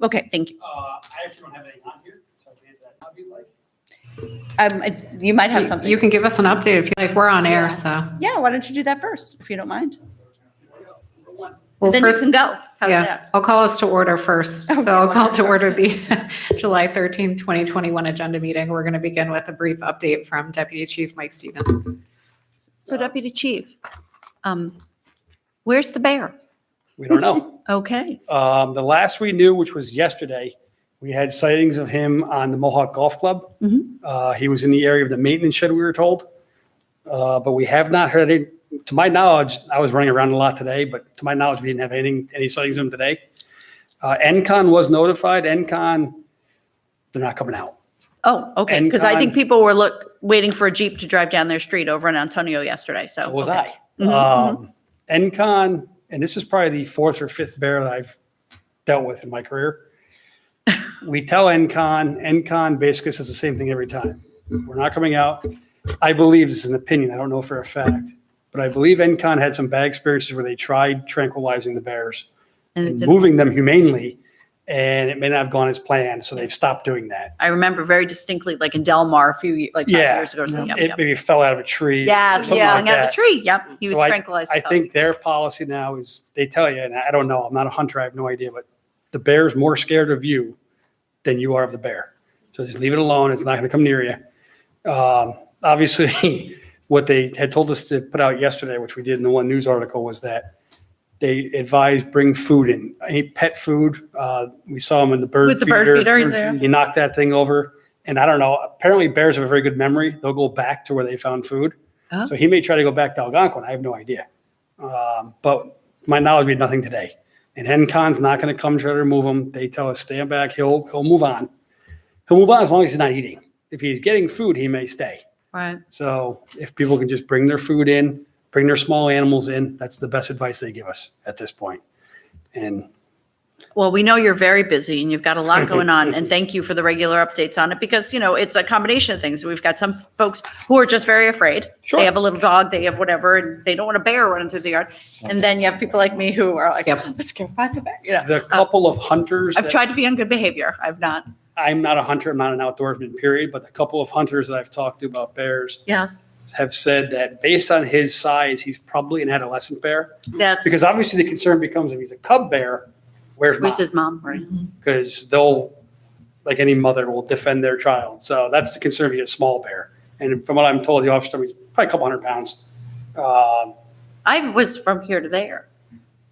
Okay, thank you. I actually don't have anything on here, so I can answer that if you'd like. You might have something. You can give us an update if you like. We're on air, so. Yeah, why don't you do that first, if you don't mind? Well, Then first, you can go. How's yeah, that? I'll call us to order first. Okay. So I'll call to order the July 13th, 2021 agenda meeting. We're going to begin with a brief update from Deputy Chief Mike Stevens. So Deputy Chief, where's the bear? We don't know. Okay. The last we knew, which was yesterday, we had sightings of him on the Mohawk Golf Club. He was in the area of the maintenance shed, we were told. But we have not heard any, to my knowledge, I was running around a lot today, but to my knowledge, we didn't have any sightings of him today. NCON was notified. NCON, they're not coming out. Oh, okay, because I think NCON people were waiting for a Jeep to drive down their street over in Antonio yesterday, so. So was okay. I. NCON, and this is probably the fourth or fifth bear that I've dealt with in my career. We tell NCON basically says the same thing every time. We're not coming out. I believe this is an opinion. I don't know for a fact, but I believe NCON had some bad experiences where they tried tranquilizing the bears And it and didn't- moving them humanely, and it may not have gone as planned, so they've stopped doing that. I remember very distinctly, like in Del Mar a few, like 5 Yeah. years ago or something. Yep, It yep. maybe fell out of a tree. Yes, something falling like out of that. the tree. Yep, he was So tranquilized. I think their policy now is they tell you, and I don't know, I'm not a hunter, I have no idea, but the bear's more scared of you than you are of the bear. So just leave it alone. It's not going to come near you. Obviously, what they had told us to put out yesterday, which we did in the one news article, was that they advised bring food in, any pet food. We saw them in the bird With the bird feeder, he's there. You knock that thing over, and I don't know. Apparently, bears have a very good memory. They'll go back to where they found food. Oh. So he may try to go back to Algonquin. I have no idea. But to my knowledge, we had nothing today. And NCON's not going to come try to remove him. They tell us stand back. He'll move on. He'll move on as long as he's not eating. If he's getting food, he may stay. Right. So if people can just bring their food in, bring their small animals in, that's the best advice they give us at this point. And Well, we know you're very busy and you've got a lot going on, and thank you for the regular updates on it because, it's a combination of things. We've got some folks who are just very afraid. Sure. They have a little dog, they have whatever, and they don't want a bear running through the yard. And then you have people like me who are like, Yep. I'm scared by the bear. the couple of hunters, I've that- tried to be on good behavior. I've not. I'm not a hunter, I'm not an outdoorsman, period, but the couple of hunters that I've talked to about bears Yes. have said that based on his size, he's probably an adolescent bear. That's, Because obviously the concern becomes if he's a cub bear, where's mom? where's his mom, right? Because they'll, like any mother, will defend their child. So that's the concern if you get a small bear. And from what I'm told, the officer, he's probably a couple hundred pounds. I was from here to there.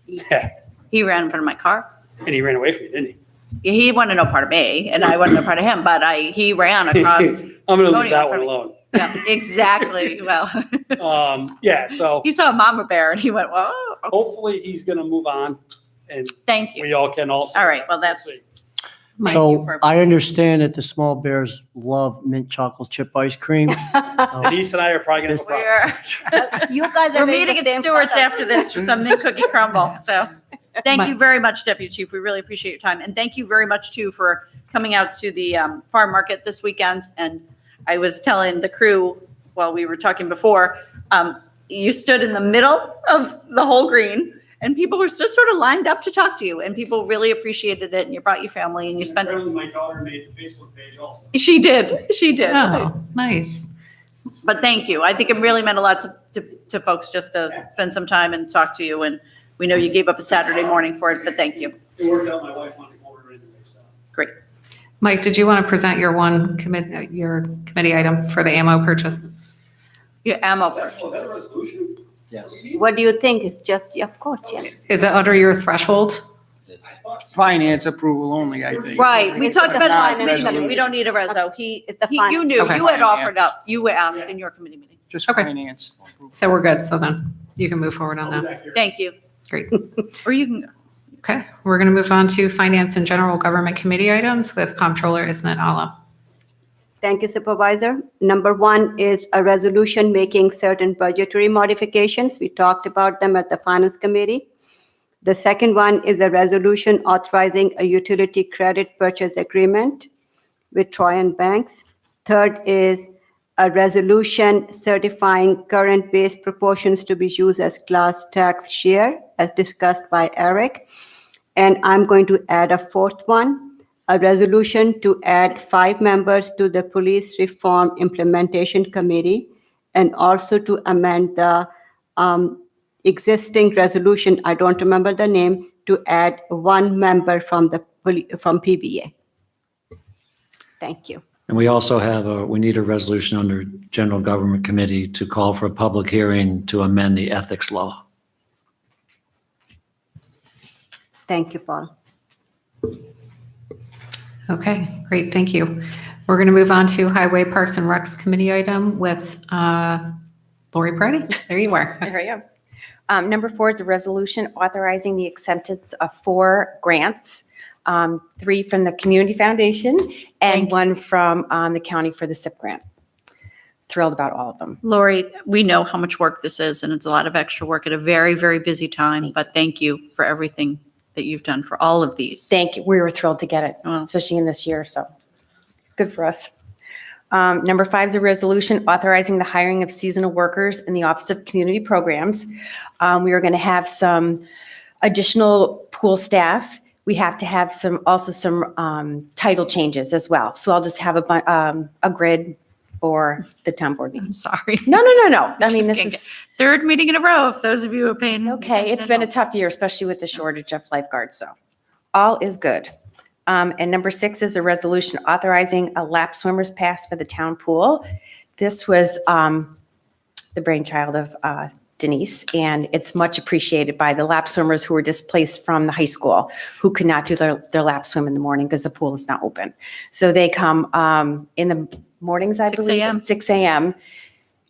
Yeah, He ran in front of my car. and he ran away from you, didn't he? He wanted no part of me, and I wanted no part of him, but he ran across. I'm going to Tony leave that offered one me- alone. Yeah, exactly. Well, Yeah, so he saw a mama bear and he went, whoa. okay. hopefully he's going to move on, and Thank you. we all can also. All right, well, that's, We'll see. Thank you So for- I understand that the small bears love mint chocolate chip ice cream. Denise and I are probably going to. we're, You guys are we're making meeting the at same Stewart's product. after this for some mint cookie crumble, so. Thank you very much, Deputy Chief. We really appreciate your time. And thank you very much, too, for coming out to the farm market this weekend. And I was telling the crew while we were talking before, you stood in the middle of the whole green and people were just sort of lined up to talk to you. And people really appreciated it. And you brought your family and you spent. Apparently my daughter made the Facebook page also. She did. She did. Oh, nice. But thank you. I think it really meant a lot to folks just to spend some time and talk to you. And we know you gave up a Saturday morning for it, but thank you. It worked out. My wife wanted to go over anyway, so. Great. Mike, did you want to present your committee item for the ammo purchase? Your ammo. Oh, that resolution? Yes. What do you think? It's just, of course, yes. Is it under your threshold? Finance approval only, I think. Right, we talked about it Not in the committee meeting. resolution. We don't need a reso. It's the You knew, Okay. you had offered Finance. up, you asked in your committee meeting. Just Okay. finance. So we're good. So then you can move forward on I'll be that. back here. Thank you. Great. Or you can go. Okay, we're going to move on to Finance and General Government Committee items with Comptroller Ismet Allah. Thank you, Supervisor. Number one is a resolution making certain budgetary modifications. We talked about them at the Finance Committee. The second one is a resolution authorizing a utility credit purchase agreement with Troyan Banks. Third is a resolution certifying current base proportions to be used as class tax share, as discussed by Eric. And I'm going to add a fourth one, a resolution to add 5 members to the Police Reform Implementation Committee, and also to amend the existing resolution, I don't remember the name, to add 1 member from from PBA. Thank you. And we also have, we need a resolution under General Government Committee to call for a public hearing to amend the ethics law. Thank you, Paul. Okay, great, thank you. We're going to move on to Highway Parks and Recs Committee item with Lori Purdy. There you are. There I am. Number 4 is a resolution authorizing the acceptance of 4 grants, 3 from the Community Foundation and 1 from the county for the SIP grant. Thrilled about all of them. Lori, we know how much work this is, and it's a lot of extra work at a very, very busy time, but thank you for everything that you've done for all of these. Thank you. We were thrilled to get it, Well. especially in this year, so good for us. Number 5 is a resolution authorizing the hiring of seasonal workers in the Office of Community Programs. We are going to have some additional pool staff. We have to have some title changes as well. So I'll just have a grid for the town board meeting. I'm sorry. No. I Just mean, this can't is Third meeting in a row, if those of you who are paying. okay. attention It's at been a home. tough year, especially with the shortage of lifeguards, so all is good. And number 6 is a resolution authorizing a lap swimmer's pass for the town pool. This was the brainchild of Denise, and it's much appreciated by the lap swimmers who were displaced from the high school, who could not do their lap swim in the morning because the pool is not open. So they come in the mornings, I 6 believe, a.m. at 6 a.m.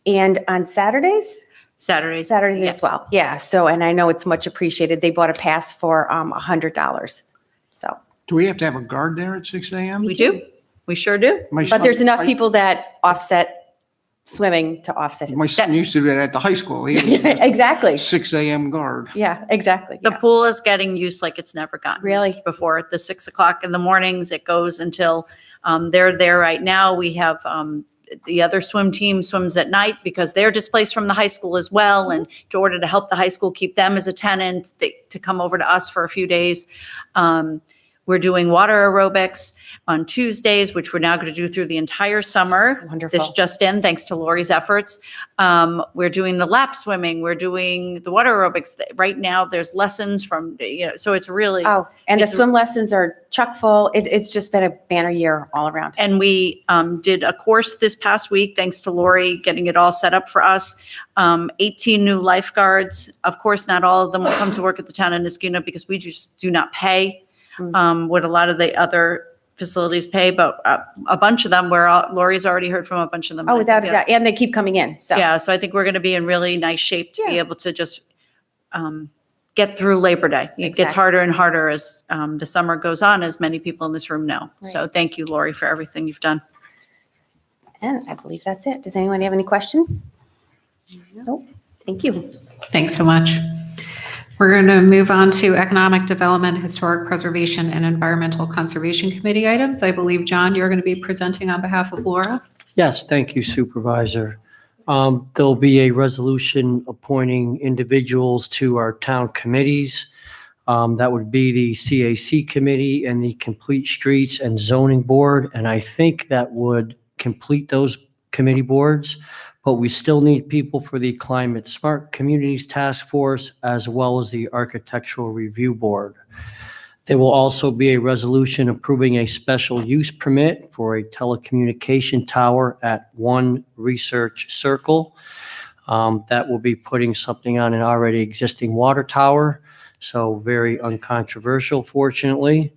And on Saturdays Saturdays. as well. Yeah. So, and I know it's much appreciated. They bought a pass for $100. So, Do we have to have a guard there at 6 a.m.? We do. We sure do. but there's enough people that offset swimming to offset My it. son used to do that at the high school. He was a Exactly. 6 a.m. guard. Yeah, exactly. The Yeah. pool is getting used like it's never gotten. Really? used before the 6 o'clock in the mornings. It goes until they're there right now. We have the other swim team swims at night because they're displaced from the high school as well. And in order to help the high school keep them as a tenant, to come over to us for a few days. We're doing water aerobics on Tuesdays, which we're now going to do through the entire summer. Wonderful. This just in, thanks to Lori's efforts. We're doing the lap swimming. We're doing the water aerobics. Right now, there's lessons from, so it's really. Oh, and the It's- swim lessons are chock full. It's just been a banner year all around. And we did a course this past week, thanks to Lori getting it all set up for us. 18 new lifeguards. Of course, not all of them will come to work at the town of Niskuna because we just do not pay what a lot of the other facilities pay, but a bunch of them Lori's already heard from a bunch of them. Oh, without a doubt. And they keep coming in. So, Yeah, so I think we're going to be in really nice shape to be Yeah. able to just get through Labor Day. It gets Exactly. harder and harder as the summer goes on, as many people in this room know. So thank you, Lori, for everything you've done. and I believe that's it. Does anyone have any questions? Nope. Thank you. Thanks so much. We're going to move on to Economic Development, Historic Preservation, and Environmental Conservation Committee items. I believe, John, you're going to be presenting on behalf of Laura. Yes, thank you, Supervisor. There'll be a resolution appointing individuals to our town committees. That would be the CAC Committee and the Complete Streets and Zoning Board. And I think that would complete those committee boards. But we still need people for the Climate Smart Communities Task Force as well as the Architectural Review Board. There will also be a resolution approving a special use permit for a telecommunication tower at One Research Circle. That will be putting something on an already existing water tower, so very uncontroversial, fortunately.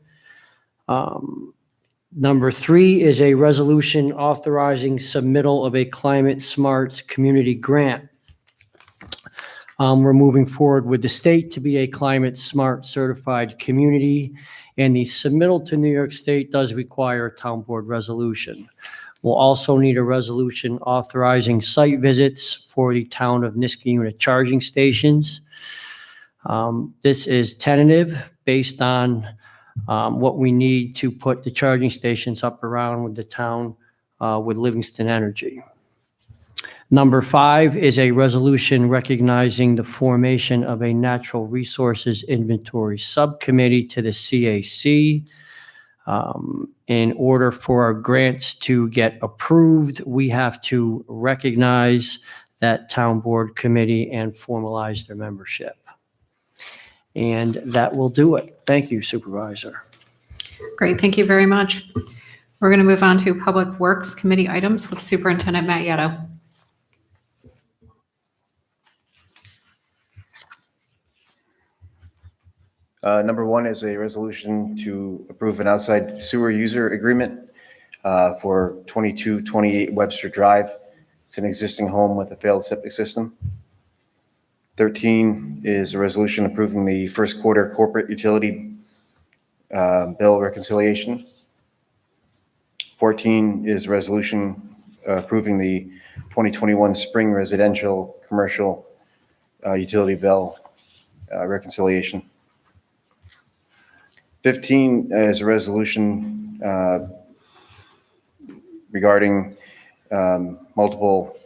Number 3 is a resolution authorizing submittal of a Climate Smarts Community Grant. We're moving forward with the state to be a Climate Smart certified community, and the submittal to New York State does require a town board resolution. We'll also need a resolution authorizing site visits for the town of Niskuna charging stations. This is tentative based on what we need to put the charging stations up around with the town with Livingston Energy. Number 5 is a resolution recognizing the formation of a Natural Resources Inventory Subcommittee to the CAC. In order for our grants to get approved, we have to recognize that town board committee and formalize their membership. And that will do it. Thank you, Supervisor. Great, thank you very much. We're going to move on to Public Works Committee items with Superintendent Matt Yetto. Number 1 is a resolution to approve an outside sewer user agreement for 2228 Webster Drive. It's an existing home with a failed septic system. 13 is a resolution approving the first quarter corporate utility bill reconciliation. 14 is a resolution approving the 2021 spring residential commercial utility bill reconciliation. 15 is a resolution regarding multiple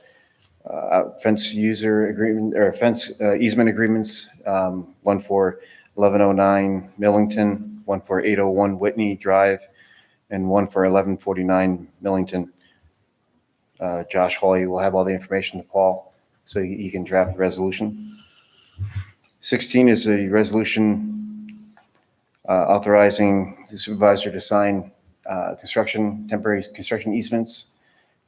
fence user agreement or fence easement agreements, one for 1109 Millington, one for 801 Whitney Drive, and one for 1149 Millington. Josh Hawley will have all the information to Paul so he can draft the resolution. 16 is a resolution authorizing the supervisor to sign temporary construction easements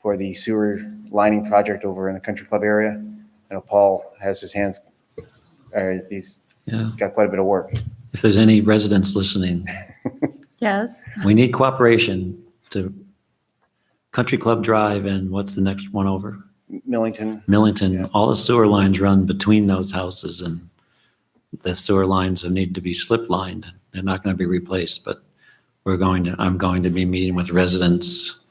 for the sewer lining project over in the country club area. I know Paul has his hands, he's got quite a bit of work. If there's any residents listening, Yes. we need cooperation to Country Club Drive and what's the next one over? Millington, Millington. Yeah. All the sewer lines run between those houses, and the sewer lines need to be slip lined. They're not going to be replaced, but I'm going to be meeting with residents,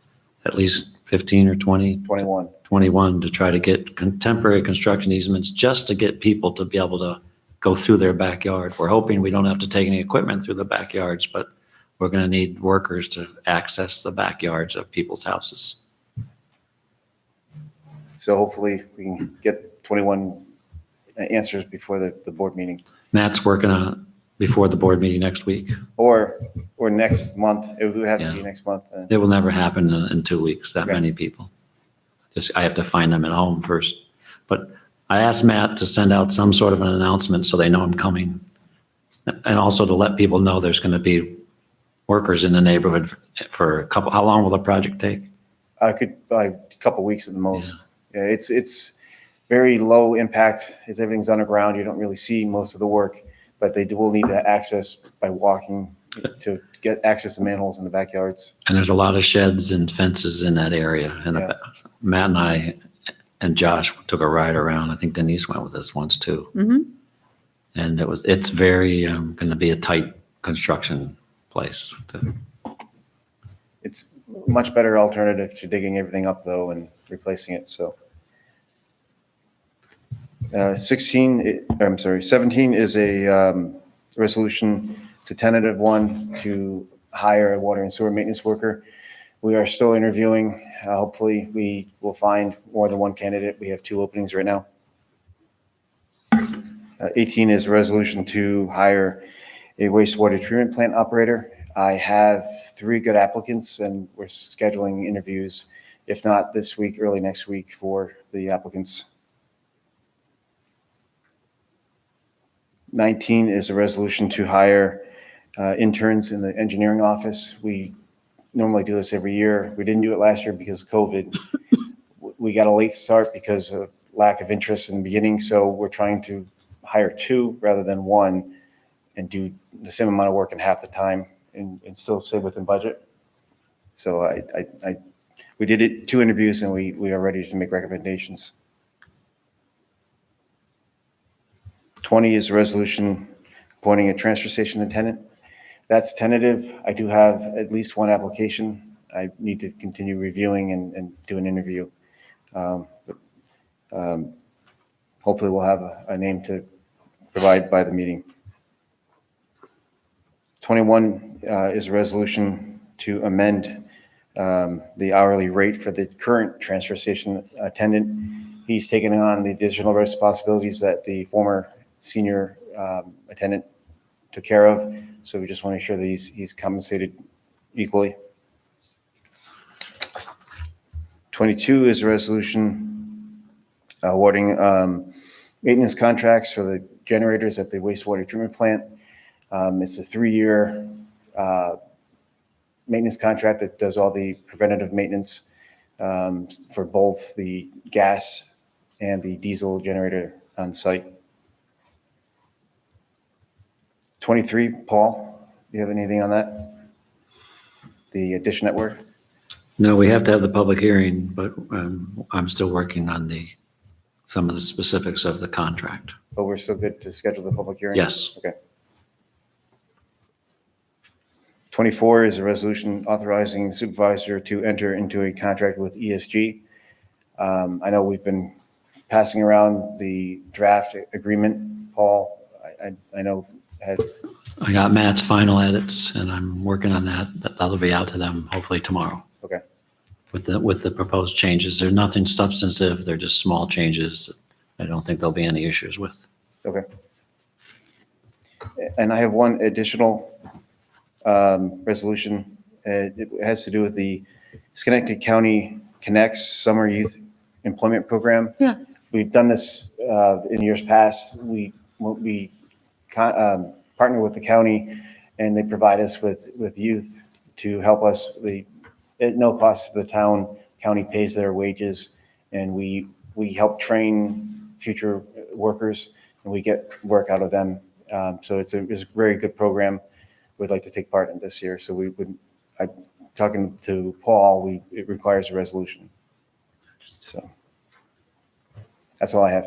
at least 15 or 21 to try to get temporary construction easements just to get people to be able to go through their backyard. We're hoping we don't have to take any equipment through the backyards, but we're going to need workers to access the backyards of people's houses. So hopefully we can get 21 answers before the board meeting. Matt's working on it before the board meeting next week. Or next month. It would have to be Yeah. next month. It will never happen in 2 weeks, that Okay. many people. I have to find them at home first. But I asked Matt to send out some sort of an announcement so they know I'm coming. And also to let people know there's going to be workers in the neighborhood for a couple, how long will the project take? I could, by a couple weeks at the most. Yeah, it's very low impact. Everything's underground. You don't really see most of the work, but will need to access by walking to get access to manholes in the backyards. And there's a lot of sheds and fences in that area. And Yeah. Matt and I and Josh took a ride around. I think Denise went with us once too. Mhm. And it's very going to be a tight construction place. It's a much better alternative to digging everything up though and replacing it. So 17 is a resolution. It's a tentative one to hire a water and sewer maintenance worker. We are still interviewing. Hopefully we will find more than one candidate. We have 2 openings right now. 18 is a resolution to hire a wastewater treatment plant operator. I have 3 good applicants and we're scheduling interviews, if not this week, early next week for the applicants. 19 is a resolution to hire interns in the engineering office. We normally do this every year. We didn't do it last year because of COVID. We got a late start because of lack of interest in the beginning. So we're trying to hire 2 rather than 1 and do the same amount of work in half the time and still stay within budget. So we did it 2 interviews and we are ready to make recommendations. 20 is a resolution appointing a transfer station attendant. That's tentative. I do have at least 1 application. I need to continue reviewing and do an interview. Hopefully we'll have a name to provide by the meeting. 21 is a resolution to amend the hourly rate for the current transfer station attendant. He's taken on the additional responsibilities that the former senior attendant took care of. So we just want to ensure that he's compensated equally. 22 is a resolution awarding maintenance contracts for the generators at the wastewater treatment plant. It's a 3-year maintenance contract that does all the preventative maintenance for both the gas and the diesel generator on site. 23, Paul, do you have anything on that? The Dish Network? No, we have to have the public hearing, but I'm still working on some of the specifics of the contract. But we're still good to schedule the public hearing? Yes. Okay. 24 is a resolution authorizing the supervisor to enter into a contract with ESG. I know we've been passing around the draft agreement, Paul. I know I got Matt's final edits and I'm working on that. That'll be out to them hopefully tomorrow. Okay. With the proposed changes. They're nothing substantive. They're just small changes. I don't think there'll be any issues with. Okay. And I have one additional resolution. It has to do with the Schenectady County Connects Summer Youth Employment Program. Yeah. We've done this in years past. We partner with the county and they provide us with youth to help us. At no cost to the town. County pays their wages and we help train future workers and we get work out of them. So it's a very good program. We'd like to take part in this year. So talking to Paul, it requires a resolution. So that's all I have.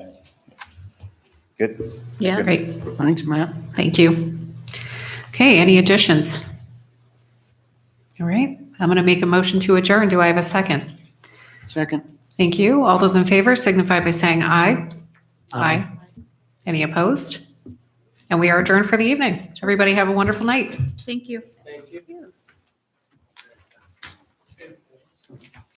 Good? Yeah. Great. Thanks, Matt. Thank you. Okay, any additions? All right, I'm going to make a motion to adjourn. Do I have a second? Second. Thank you. All those in favor signify by saying aye. Aye. Any opposed? And we are adjourned for the evening. Everybody have a wonderful night. Thank you.